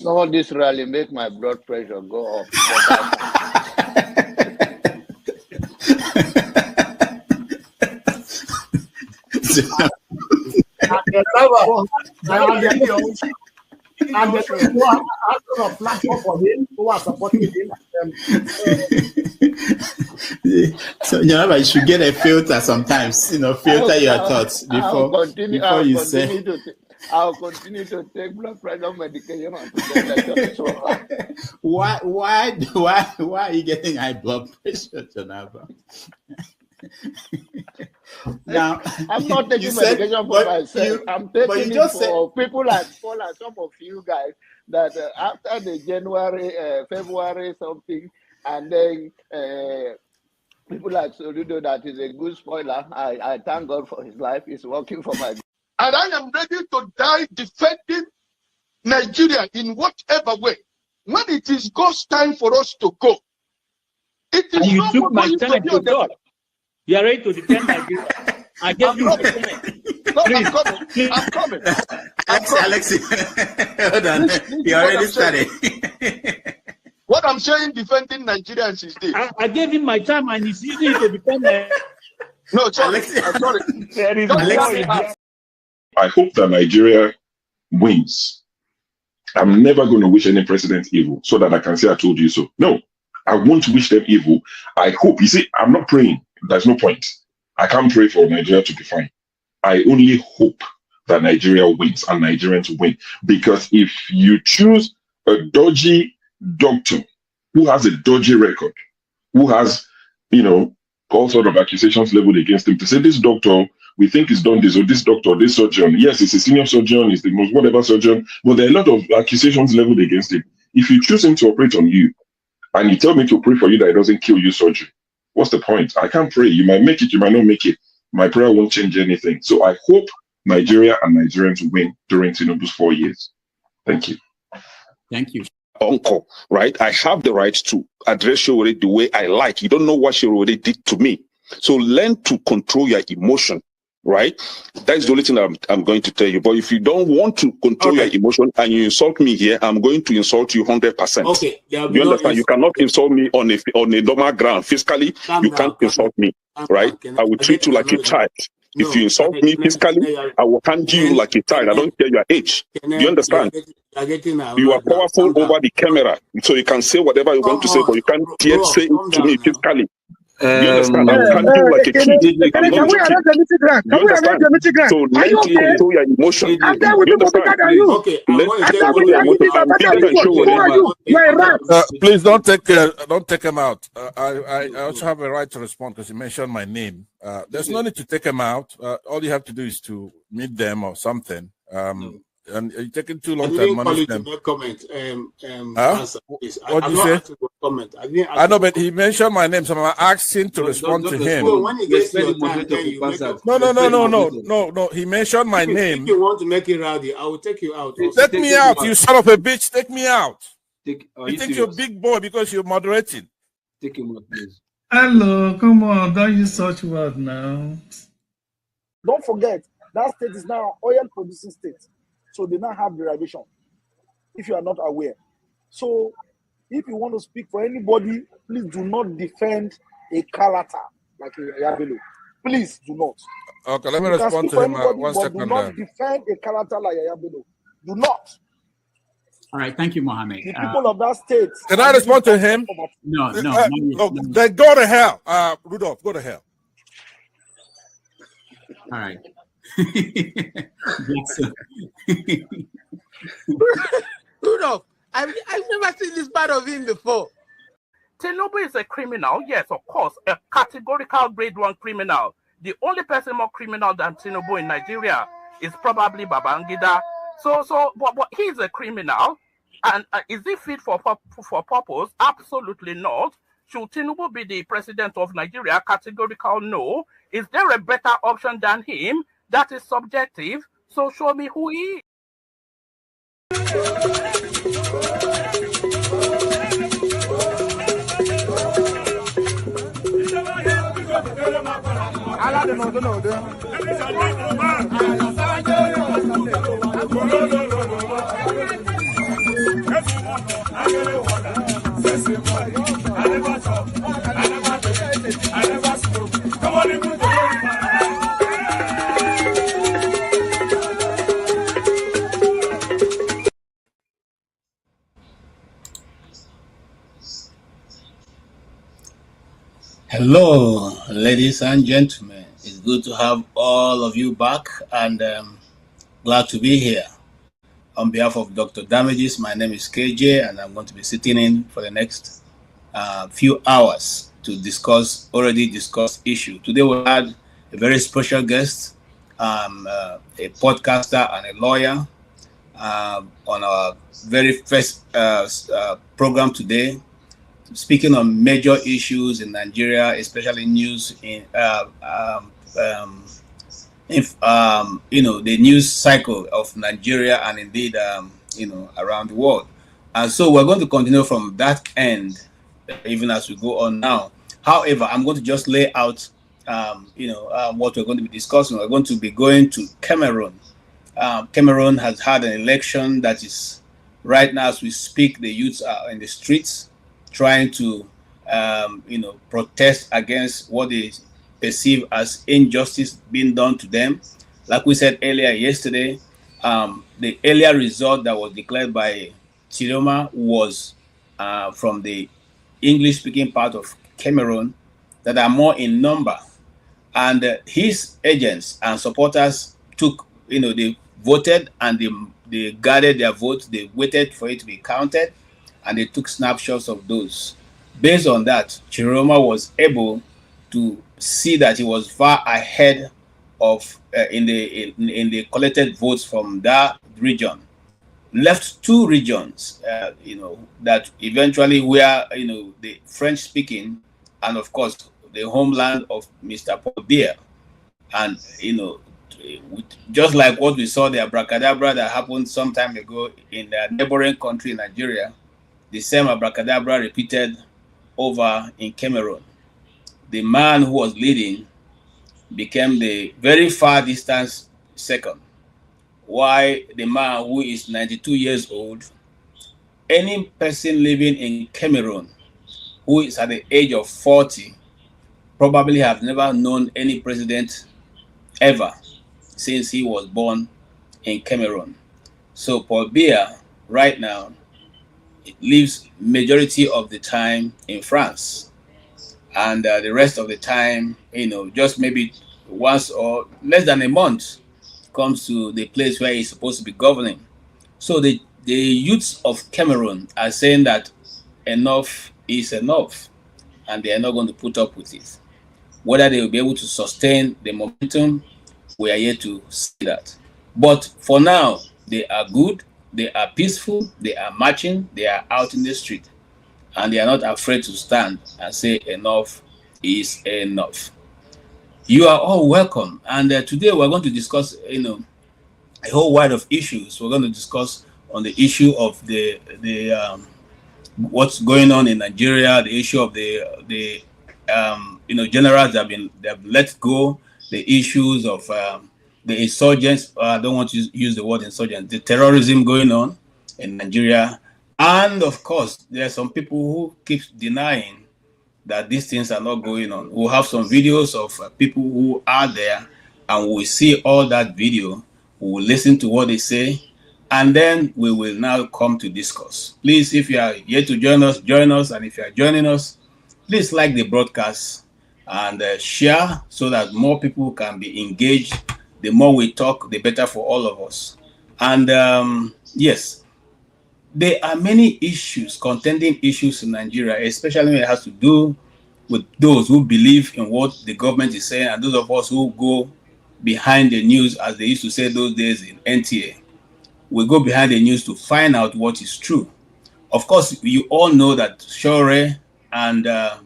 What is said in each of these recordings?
Some of this rally make my blood pressure go up. So you should get a filter sometimes. Filter your thoughts before you say. I'll continue to take blood pressure medication. Why are you getting high blood pressure, Jonava? Now, I'm not taking medication for myself. I'm taking it for people like Paul and some of you guys that after the February something, and then people like Soludo that is a good spoiler. I thank God for his life. He's working for my. And I am ready to die defending Nigeria in whatever way. When it is God's time for us to go, it is you not took my going time to be to on the God. You are ready to defend Nigeria. I gave you my time. No, I'm coming. Alexi, hold on. You already started. What I'm saying, defending Nigerians is this. I gave him my time and he's using it to defend Nigeria. No, sorry. Alexi. I hope that Nigeria wins. I'm never going to wish any president evil so that I can say I told you so. No, I won't wish them evil. I hope. You see, I'm not praying. There's no point. I can't pray for Nigeria to be fine. I only hope that Nigeria wins and Nigerians win. Because if you choose a dodgy doctor who has a dodgy record, who has, all sort of accusations leveled against him, to say this doctor, we think he's done this, or this doctor, this surgeon. Yes, he's a senior surgeon, he's the most whatever surgeon, but there are a lot of accusations leveled against him. If you choose him to operate on you, and you tell me to pray for you that it doesn't kill you surgery, what's the point? I can't pray. You might make it, you might not make it. My prayer won't change anything. So I hope Nigeria and Nigerians win during Tinubu's 4 years. Thank you. Thank you. Uncle, right? I have the right to address Showore the way I like. You don't know what Showore did to me. So learn to control your emotion, right? That's the only thing I'm going to tell you. But if you don't want to control your emotion and you insult me here, I'm going to insult you 100%. Okay. You understand? You cannot insult me on a normal ground. Physically, you can't insult me, right? I will treat you like a child. If you insult me physically, I will handle you like a child. I don't care your age. You understand? You are powerful over the camera, so you can say whatever you want to say, but you can't yet say it to me physically. You understand? I will handle you like a kid. Can we arrange the meeting ground? Can we arrange the meeting ground? So learn to control your emotion. You understand? Okay. Please don't take him out. I also have a right to respond because he mentioned my name. There's no need to take him out. All you have to do is to meet them or something. And you're taking too long to admonish them. Comment. What did you say? Comment. I know, but he mentioned my name, so I'm asking to respond to him. When he gets your time, No. He mentioned my name. If you want to make it rowdy, I will take you out. Take me out, you son of a bitch. Take me out. You think you're a big boy because you're moderating. Take him out, please. Hello, come on. Don't use such word now. Don't forget, that state is now an oil-producing state. So they now have derivation, if you are not aware. So if you want to speak for anybody, please do not defend a character like Yabelo. Please do not. Okay, let me respond to him. 1 second. Do not defend a character like Yabelo. Do not. All right, thank you, Mohammed. The people of that state. Can I respond to him? No. Then go to hell. Rudolph, go to hell. All right. Rudolph, I've never seen this part of him before. Tinubu is a criminal, yes, of course, a categorical grade 1 criminal. The only person more criminal than Tinubu in Nigeria is probably Babangida. But he's a criminal, and is he fit for purpose? Absolutely not. Should Tinubu be the president of Nigeria? Categorical no. Is there a better option than him? That is subjective. So show me who he is. Hello, ladies and gentlemen. It's good to have all of you back, and glad to be here. On behalf of Dr. Damages, my name is KJ, and I'm going to be sitting in for the next few hours to discuss already discussed issue. Today we had a very special guest, a podcaster and a lawyer, on our very first program today, speaking on major issues in Nigeria, especially news in the news cycle of Nigeria and indeed around the world. And so we're going to continue from that end, even as we go on now. However, I'm going to just lay out what we're going to be discussing. We're going to be going to Cameroon. Cameroon has had an election that is right now as we speak. The youths are in the streets trying to protest against what they perceive as injustice being done to them. Like we said earlier yesterday, the earlier result that was declared by Chiroma was from the English-speaking part of Cameroon that are more in number, and his agents and supporters took, they voted and they guarded their votes. They waited for it to be counted, and they took snapshots of those. Based on that, Chiroma was able to see that he was far ahead of in the collected votes from that region. Left two regions, that eventually were the French speaking, and of course the homeland of Mr. Paul Biya. And just like what we saw, the abracadabra that happened some time ago in the neighboring country, Nigeria, the same abracadabra repeated over in Cameroon. The man who was leading became the very far distance second, while the man who is 92 years old, any person living in Cameroon who is at the age of 40 probably have never known any president ever since he was born in Cameroon. So Paul Biya right now lives majority of the time in France, and the rest of the time, just maybe once or less than a month, comes to the place where he's supposed to be governing. So the youths of Cameroon are saying that enough is enough, and they are not going to put up with it. Whether they will be able to sustain the momentum, we are yet to see that. But for now, they are good, they are peaceful, they are marching, they are out in the street, and they are not afraid to stand and say enough is enough. You are all welcome, and today we're going to discuss a whole wide of issues. We're going to discuss on the issue of the what's going on in Nigeria, the issue of the generals that have let go, the issues of the insurgents. I don't want to use the word insurgents, the terrorism going on in Nigeria, and of course there are some people who keep denying that these things are not going on. We'll have some videos of people who are there, and we'll see all that video. We will listen to what they say, and then we will now come to discuss. Please, if you are yet to join us, and if you are joining us, please like the broadcast and share so that more people can be engaged. The more we talk, the better for all of us. And yes, there are many issues, contending issues in Nigeria, especially when it has to do with those who believe in what the government is saying, and those of us who go behind the news, as they used to say those days in NTA. We go behind the news to find out what is true. Of course, you all know that Sharia and the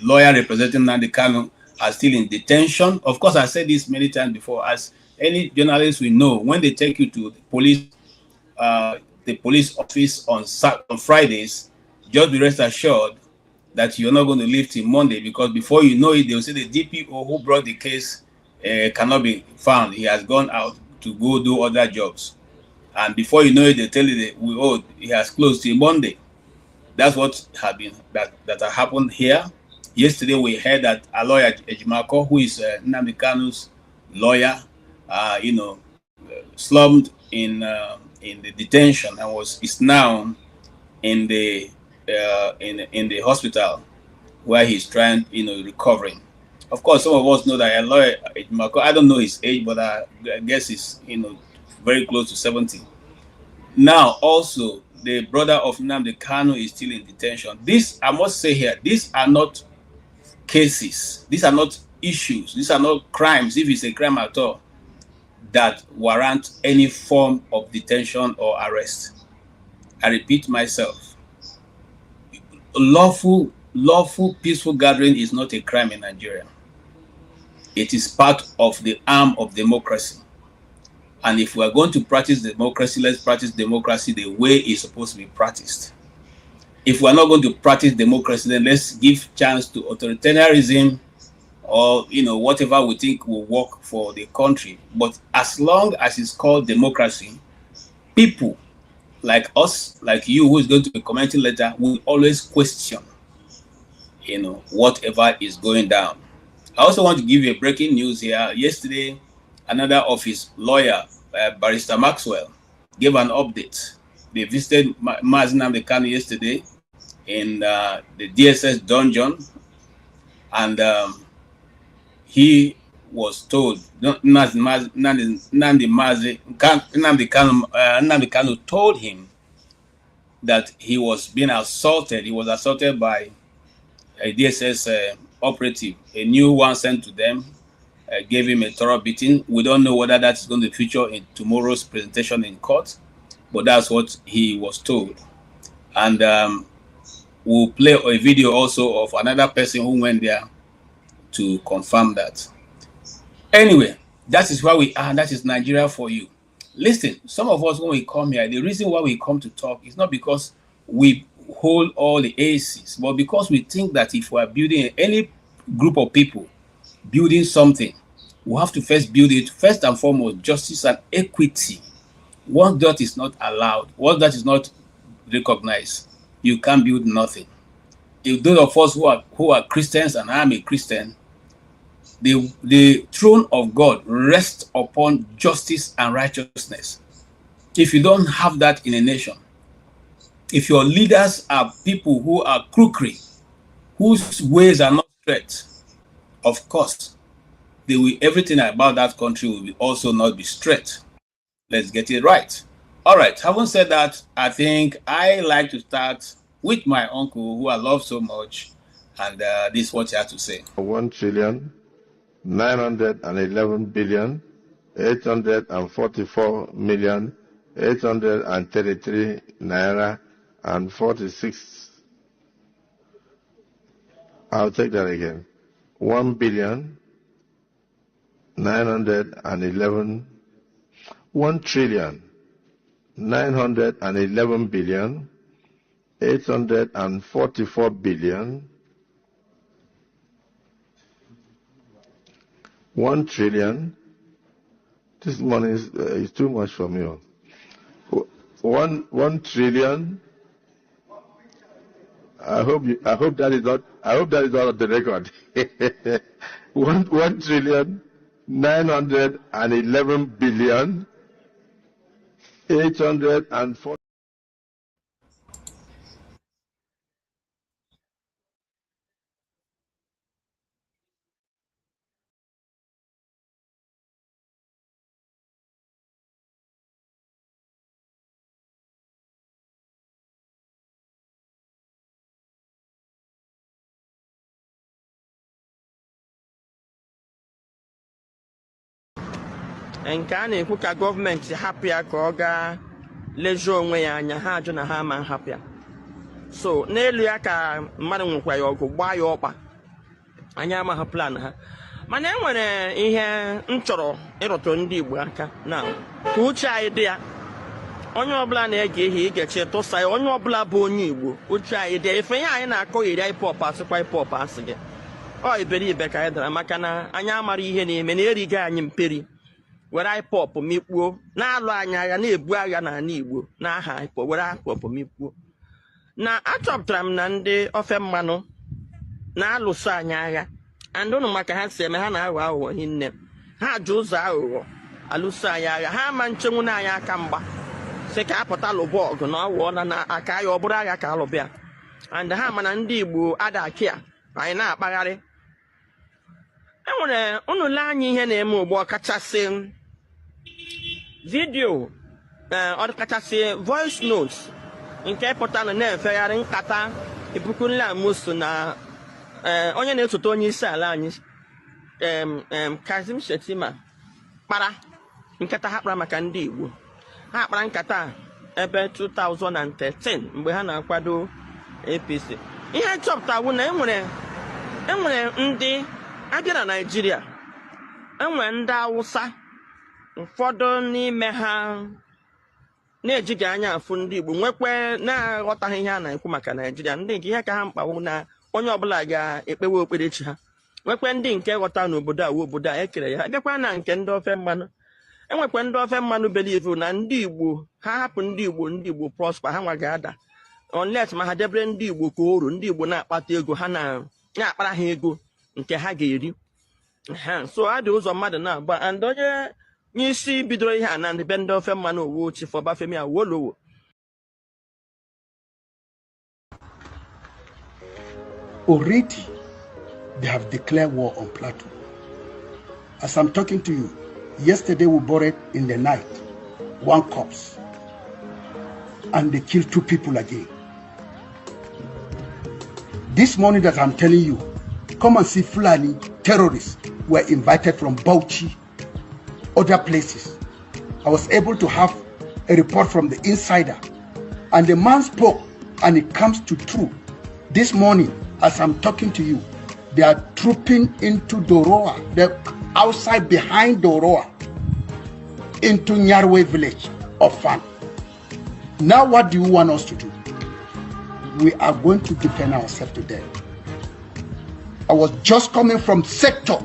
lawyer representing Nnamdi Kanu are still in detention. Of course, I said this many times before. As any journalist we know, when they take you to the police office on Fridays, just be rest assured that you're not going to leave till Monday, because before you know it, they'll say the DPO who brought the case cannot be found. He has gone out to go do other jobs. And before you know it, they tell you that he has closed till Monday. That's what that happened here. Yesterday we heard that a lawyer, Ejimako, who is Nnamdi Kanu's lawyer, slumped in the detention and is now in the hospital. where he's trying, recovering. Of course, some of us know that a lawyer, I don't know his age, but I guess he's, very close to 70. Now, also, the brother of Nnamdi Kanu is still in detention. This, I must say here, these are not cases. These are not issues. These are not crimes, if it's a crime at all, that warrant any form of detention or arrest. I repeat myself. Lawful, peaceful gathering is not a crime in Nigeria. It is part of the arm of democracy. And if we are going to practice democracy, let's practice democracy the way it's supposed to be practiced. If we are not going to practice democracy, then let's give chance to authoritarianism or whatever we think will work for the country. But as long as it's called democracy, people like us, like you, who is going to be commenting later, will always question, whatever is going down. I also want to give you a breaking news here. Yesterday, another of his lawyer, Barrister Maxwell, gave an update. They visited Mazi Nnamdi Kanu yesterday in the DSS dungeon, and he was told, Nnamdi Kanu told him that he was being assaulted. He was assaulted by a DSS operative, a new one sent to them, gave him a thorough beating. We don't know whether that is going to feature in tomorrow's presentation in court, but that's what he was told. And we'll play a video also of another person who went there to confirm that. Anyway, that is where we are. That is Nigeria for you. Listen, some of us, when we come here, the reason why we come to talk is not because we hold all the aces, but because we think that if we are building any group of people, building something, we have to first build it, first and foremost, justice and equity. Once that is not allowed, once that is not recognized, you can't build nothing. If those of us who are Christians, and I'm a Christian, the throne of God rests upon justice and righteousness. If you don't have that in a nation, if your leaders are people who are crookery, whose ways are not straight, of course, everything about that country will also not be straight. Let's get it right. All right, having said that, I think I like to start with my uncle, who I love so much, and this is what he had to say. 1,911,844,833 naira and 46. I'll take that again. 1,911,844,000,000. 1 trillion. This money is too much for me. 1 trillion. I hope that is not on the record. 1 trillion 911 billion 840. nke a na-ekwu ka gọọmenti hapụ ya ka ọ gaa lejuo onwe ya anya, ha ajụ na ha ma hapụ ya. So n'elu ya ka mmadụ nwekwa ya ọgụ gbaa ya ọkpa, anya amaghị plan ha. Mana enwere ihe m chọrọ ịrụtụ ndị Igbo aka na ka uche anyị dị ya. Onye ọbụla na-ege ihe igechi tụsa ya, onye ọbụla bụ onye Igbo, uche anyị dị ya. Ife ihe anyị na-akọ iri hip-hop asịkwa hip-hop asị gị, ọ iberibe ka anyị dara, maka na anyị amara ihe na-eme, na erighị anyị mperi were hip-hop mikpuo, na-alụ anyị agha, na-ebu agha n'ala Igbo n'aha hip-hop, were hip-hop mikpuo. Na achọpụtara m na ndị ofe mmanụ na-alụso anyị agha, andụnụ maka ha si eme, ha na-aghọ aghụghọ hinne, ha ji ụzọ aghụghọ alụso anyị agha, ha ama nchenwu na anyị aka mgba sị ka apụta lụba ọgụ na ọwụọ na aka ya ọ bụrụ agha ka alụbịa. And ha mana ndị Igbo adakịa anyị na-akpagharị enwere unu lee anya ihe na-eme ugbu ọkachasị vidio ọkachasị voice notes nke pụtara na-efegharị nkata ipukunle amusu na onye na-esote onye isi ala anyị Kazim Shettima kpara nkata ha kpara maka ndị Igbo ha kpara nkata ebe 2013 mgbe ha na-akwado APC ihe chọpụtawu na enwere ndị abịa na Naịjirịa enwere ndị Awụsa ụfọdụ n'ime ha na-ejighị anya afụ ndị Igbo nwekwe na-aghọtaghị ihe a na-ekwu maka Naịjirịa ndị nke ihe ka ha mkpawu na onye ọbụla ga-ekpewe okperechi ha nwekwe ndị nke ghọta n'obodo a obodo a ekere ya abịakwa na nke ndị ofe mmanụ enwekwe ndị ofe mmanụ believe na ndị Igbo ha hapụ ndị Igbo prosper ha nwa ga-ada unless ma ha debere ndị Igbo ka oru ndị Igbo na-akpata ego ha na-akpara ha ego nke ha ga-eri so a dị ụzọ mmadụ na-agba and onye isi bidoro ihe a na be ndị ofe mmanụ owo Chief Obafemi Awolowo already they have declared war on Plateau. As I'm talking to you, yesterday we buried in the night one corpse and they killed 2 people again. This morning that I'm telling you, come and see Fulani terrorists were invited from Bauchi, other places. I was able to have a report from the insider and the man spoke and it comes to true. This morning, as I'm talking to you, they are trooping into Doroa, they're outside behind Doroa, into Nyarwe village of Fan. Now what do you want us to do? We are going to defend ourselves today. I was just coming from sector.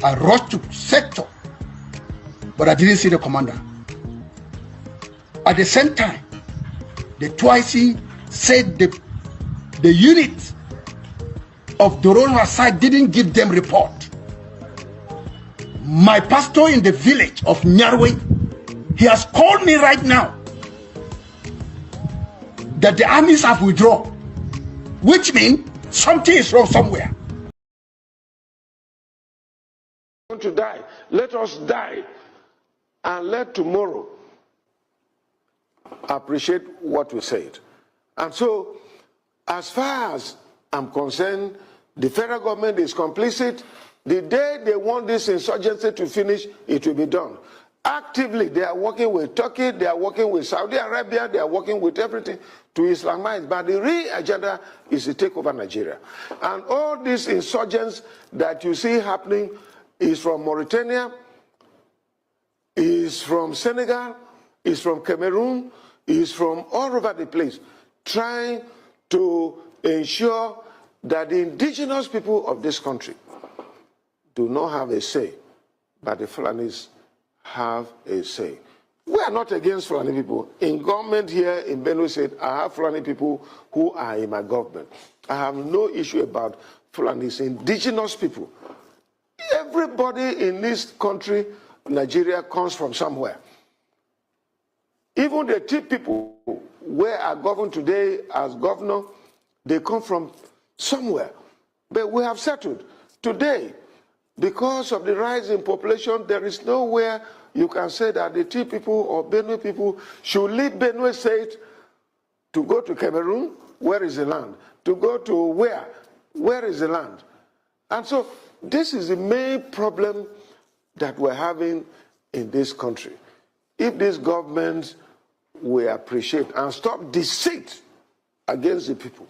I rushed to sector, but I didn't see the commander. At the same time, the Twice said the unit of Doroa side didn't give them report. My pastor in the village of Nyarwe, he has called me right now that the armies have withdrawn, which means something is wrong somewhere. Want to die? Let us die, and let tomorrow appreciate what we said. And so, as far as I'm concerned, the federal government is complicit. The day they want this insurgency to finish, it will be done. Actively, they are working with Turkey, they are working with Saudi Arabia, they are working with everything to Islamize. But the real agenda is to take over Nigeria. And all these insurgents that you see happening is from Mauritania, is from Senegal, is from Cameroon, is from all over the place, trying to ensure that the indigenous people of this country do not have a say, but the Fulanis have a say. We are not against Fulani people. In government here in Benue State, I have Fulani people who are in my government. I have no issue about Fulanis, indigenous people. Everybody in this country, Nigeria, comes from somewhere. Even the two people where I govern today as governor, they come from somewhere. But we have settled. Today, because of the rise in population, there is nowhere you can say that the two people or Benue people should leave Benue State to go to Cameroon. Where is the land? To go to where? Where is the land? And so this is the main problem that we're having in this country. If this government will appreciate and stop deceit against the people,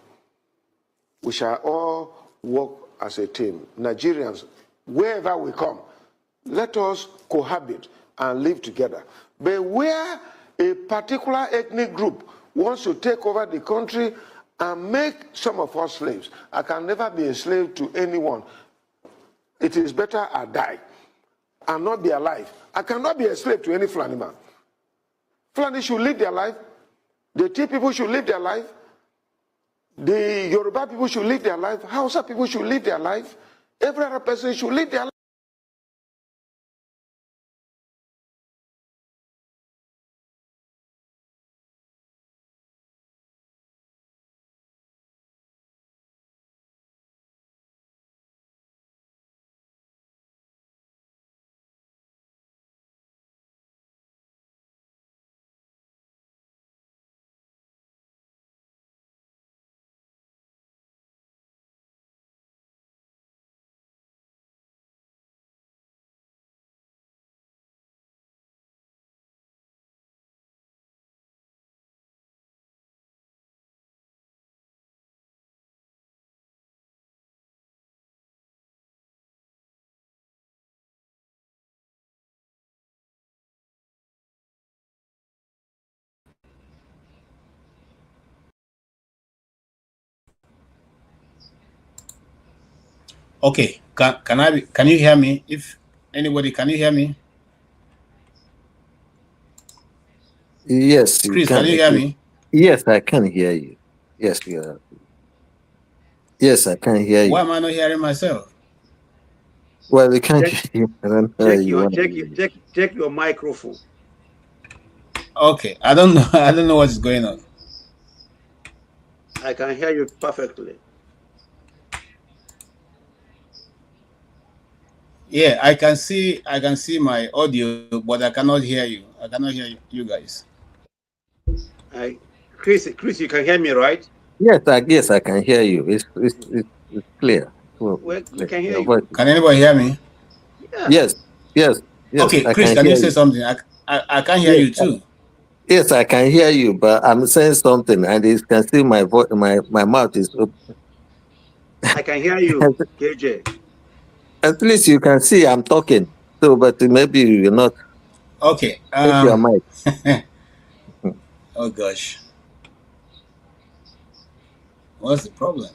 we shall all work as a team. Nigerians, wherever we come, let us cohabit and live together. But where a particular ethnic group wants to take over the country and make some of us slaves, I can never be a slave to anyone. It is better I die and not be alive. I cannot be a slave to any Fulani man. Fulani should live their life. The Tea people should live their life. The Yoruba people should live their life. Hausa people should live their life. Every other person should live their life. Okay, can you hear me? If anybody, can you hear me? Yes, Chris, can you hear me? Yes, I can hear you. Yes, yes, I can hear you. Why am I not hearing myself? Well, you can't hear check your microphone. Okay, I don't know. I don't know what is going on. I can hear you perfectly. Yeah, I can see my audio, but I cannot hear you. I cannot hear you guys. Chris, you can hear me, right? Yes, I can hear you. It's clear. Well, we can hear you. Can anybody hear me? Yeah. Yes. Okay, Chris, can you say something? I can hear you too. Yes, I can hear you, but I'm saying something, and you can see my voice. My mouth is open. I can hear you, KJ. At least you can see I'm talking. So, but maybe you're not. Okay. Take your mic. Oh gosh. What's the problem?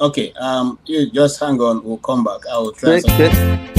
Okay. You just hang on. We'll come back. I will try something.